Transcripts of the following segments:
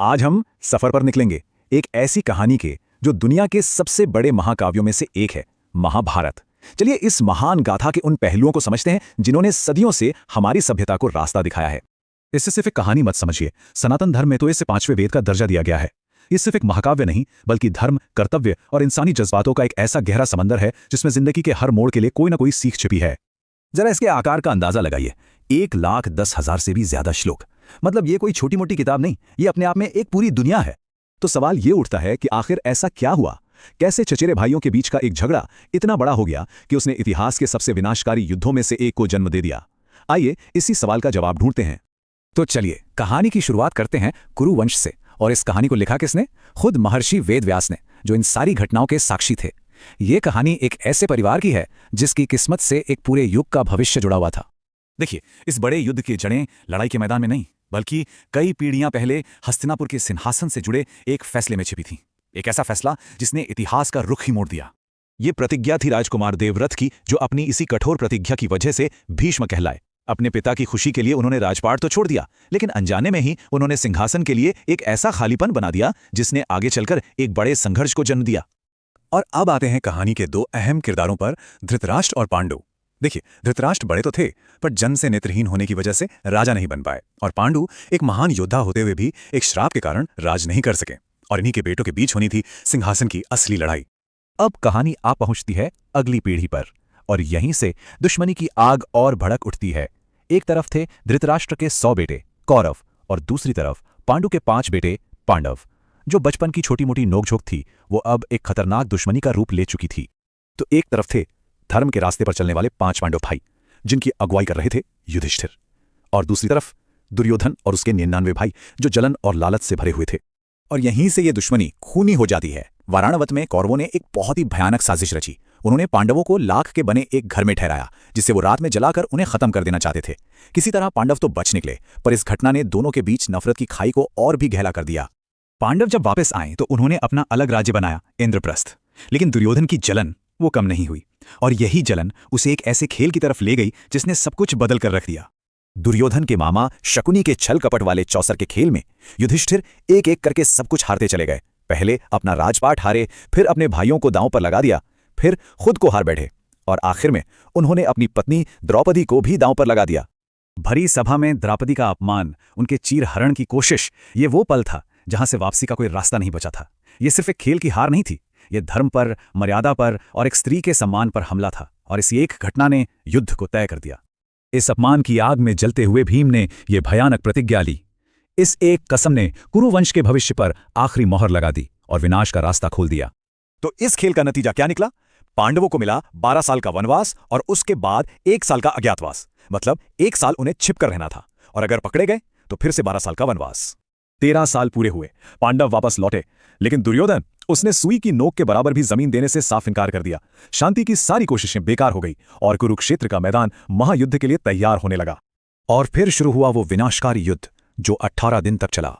आज हम सफर पर निकलेंगे एक ऐसी कहानी के जो दुनिया के सबसे बड़े महाकाव्यों में से एक है, महाभारत। चलिए इस महान गाथा के उन पहलुओं को समझते हैं जिन्होंने सदियों से हमारी सभ्यता को रास्ता दिखाया है। इससे सिर्फ एक कहानी मत समझिए, सनातन धर्म में तो इसे 5वें वेद का दर्जा दिया गया है। ये सिर्फ एक महाकाव्य नहीं, बल्कि धर्म, कर्तव्य और इंसानी जज्बातों का एक ऐसा गहरा समंदर है जिसमें जिंदगी के हर मोड़ के लिए कोई ना कोई सीख छिपी है। जरा इसके आकार का अंदाजा लगाइए, 1,10,000 से भी ज्यादा श्लोक। मतलब ये कोई छोटी मोटी किताब नहीं, ये अपने आप में एक पूरी दुनिया है। तो सवाल ये उठता है कि आखिर ऐसा क्या हुआ, कैसे चचेरे भाइयों के बीच का एक झगड़ा इतना बड़ा हो गया कि उसने इतिहास के सबसे विनाशकारी युद्धों में से एक को जन्म दे दिया। आइए इसी सवाल का जवाब ढूंढते हैं। तो चलिए कहानी की शुरुआत करते हैं कुरु वंश से। और इस कहानी को लिखा किसने? खुद महर्षि वेदव्यास ने, जो इन सारी घटनाओं के साक्षी थे। ये कहानी एक ऐसे परिवार की है जिसकी किस्मत से एक पूरे युग का भविष्य जुड़ा हुआ था। देखिए, इस बड़े युद्ध की जड़ें लड़ाई के मैदान में नहीं, बल्कि कई पीढ़ियां पहले हस्तिनापुर के सिंहासन से जुड़े एक फैसले में छिपी थीं। एक ऐसा फैसला जिसने इतिहास का रुख ही मोड़ दिया। ये प्रतिज्ञा थी राजकुमार देवव्रत की, जो अपनी इसी कठोर प्रतिज्ञा की वजह से भीष्म कहलाए। अपने पिता की खुशी के लिए उन्होंने राजपाट तो छोड़ दिया, लेकिन अनजाने में ही उन्होंने सिंहासन के लिए एक ऐसा खालीपन बना दिया जिसने आगे चलकर एक बड़े संघर्ष को जन्म दिया। और अब आते हैं कहानी के दो अहम किरदारों पर, धृतराष्ट्र और पांडु। देखिए, धृतराष्ट्र बड़े तो थे, पर जन्म से नेत्रहीन होने की वजह से राजा नहीं बन पाए, और पांडु एक महान योद्धा होते हुए भी एक श्राप के कारण राज नहीं कर सके। और इन्हीं के बेटों के बीच होनी थी सिंहासन की असली लड़ाई। अब कहानी आ पहुंचती है अगली पीढ़ी पर, और यहीं से दुश्मनी की आग और भड़क उठती है। एक तरफ थे धृतराष्ट्र के 100 बेटे कौरव, और दूसरी तरफ पांडु के 5 बेटे पांडव। जो बचपन की छोटी मोटी नोकझोंक थी, वो अब एक खतरनाक दुश्मनी का रूप ले चुकी थी। तो एक तरफ थे धर्म के रास्ते पर चलने वाले 5 पांडव भाई, जिनकी अगुवाई कर रहे थे युधिष्ठिर, और दूसरी तरफ दुर्योधन और उसके 99 भाई, जो जलन और लालच से भरे हुए थे। और यहीं से ये दुश्मनी खूनी हो जाती है। वाराणवत में कौरवों ने एक बहुत ही भयानक साजिश रची। उन्होंने पांडवों को लाख के बने एक घर में ठहराया, जिसे वो रात में जलाकर उन्हें खत्म कर देना चाहते थे। किसी तरह पांडव तो बच निकले, पर इस घटना ने दोनों के बीच नफरत की खाई को और भी गहरा कर दिया। पांडव जब वापस आए तो उन्होंने अपना अलग राज्य बनाया, इंद्रप्रस्थ। लेकिन दुर्योधन की जलन वो कम नहीं हुई, और यही जलन उसे एक ऐसे खेल की तरफ ले गई जिसने सब कुछ बदल कर रख दिया। दुर्योधन के मामा शकुनी के छल कपट वाले चौसर के खेल में युधिष्ठिर एक एक करके सब कुछ हारते चले गए। पहले अपना राजपाट हारे, फिर अपने भाइयों को दांव पर लगा दिया, फिर खुद को हार बैठे, और आखिर में उन्होंने अपनी पत्नी द्रौपदी को भी दांव पर लगा दिया। भरी सभा में द्रौपदी का अपमान, उनके चीरहरण की कोशिश, ये वो पल था जहां से वापसी का कोई रास्ता नहीं बचा था। ये सिर्फ एक खेल की हार नहीं थी, ये धर्म पर, मर्यादा पर और एक स्त्री के सम्मान पर हमला था। और इस एक घटना ने युद्ध को तय कर दिया। इस अपमान की आग में जलते हुए भीम ने यह भयानक प्रतिज्ञा ली। इस एक कसम ने कुरुवंश के भविष्य पर आखिरी मोहर लगा दी और विनाश का रास्ता खोल दिया। तो इस खेल का नतीजा क्या निकला? पांडवों को मिला 12 साल का वनवास, और उसके बाद 1 साल का अज्ञातवास। मतलब 1 साल उन्हें छिपकर रहना था, और अगर पकड़े गए तो फिर से 12 साल का वनवास। 13 साल पूरे हुए, पांडव वापस लौटे, लेकिन दुर्योधन, उसने सुई की नोक के बराबर भी जमीन देने से साफ इनकार कर दिया। शांति की सारी कोशिशें बेकार हो गई, और कुरुक्षेत्र का मैदान महायुद्ध के लिए तैयार होने लगा। और फिर शुरू हुआ वो विनाशकारी युद्ध जो 18 दिन तक चला।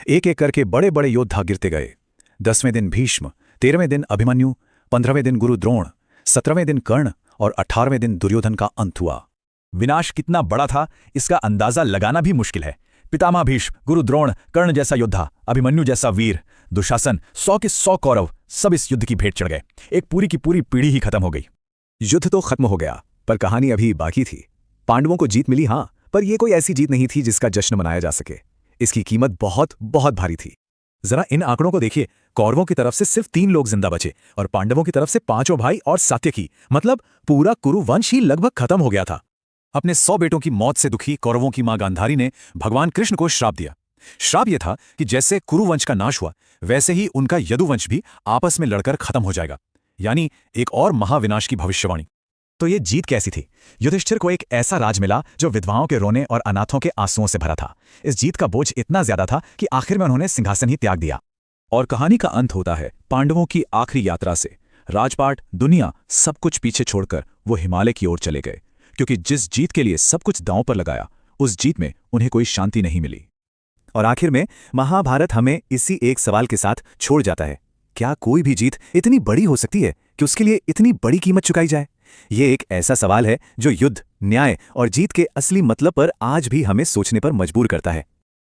एक एक करके बड़े बड़े योद्धा गिरते गए। 10वें दिन भीष्म, 13वें दिन अभिमन्यु, 15वें दिन गुरु द्रोण, 17वें दिन कर्ण, और 18वें दिन दुर्योधन का अंत हुआ। विनाश कितना बड़ा था, इसका अंदाजा लगाना भी मुश्किल है। पितामह भीष्म, गुरु द्रोण, कर्ण जैसा योद्धा, अभिमन्यु जैसा वीर, दुशासन, 100 के 100 कौरव, सब इस युद्ध की भेंट चढ़ गए। एक पूरी की पूरी पीढ़ी ही खत्म हो गई। युद्ध तो खत्म हो गया, पर कहानी अभी बाकी थी। पांडवों को जीत मिली, हाँ, पर यह कोई ऐसी जीत नहीं थी जिसका जश्न मनाया जा सके। इसकी कीमत बहुत बहुत भारी थी। जरा इन आंकड़ों को देखिए। कौरवों की तरफ से सिर्फ 3 लोग जिंदा बचे, और पांडवों की तरफ से 5 भाई और सात्यकी। मतलब पूरा कुरुवंश ही लगभग खत्म हो गया था। अपने 100 बेटों की मौत से दुखी कौरवों की मां गांधारी ने भगवान कृष्ण को श्राप दिया। श्राप यह था कि जैसे कुरुवंश का नाश हुआ, वैसे ही उनका यदुवंश भी आपस में लड़कर खत्म हो जाएगा, यानी एक और महाविनाश की भविष्यवाणी। तो ये जीत कैसी थी? युधिष्ठिर को एक ऐसा राज मिला जो विधवाओं के रोने और अनाथों के आंसुओं से भरा था। इस जीत का बोझ इतना ज्यादा था कि आखिर में उन्होंने सिंहासन ही त्याग दिया। और कहानी का अंत होता है पांडवों की आखिरी यात्रा से। राजपाट, दुनिया, सब कुछ पीछे छोड़कर वो हिमालय की ओर चले गए, क्योंकि जिस जीत के लिए सब कुछ दांव पर लगाया, उस जीत में उन्हें कोई शांति नहीं मिली। और आखिर में महाभारत हमें इसी एक सवाल के साथ छोड़ जाता है, क्या कोई भी जीत इतनी बड़ी हो सकती है कि उसके लिए इतनी बड़ी कीमत चुकाई जाए? ये एक ऐसा सवाल है जो युद्ध, न्याय और जीत के असली मतलब पर आज भी हमें सोचने पर मजबूर करता है।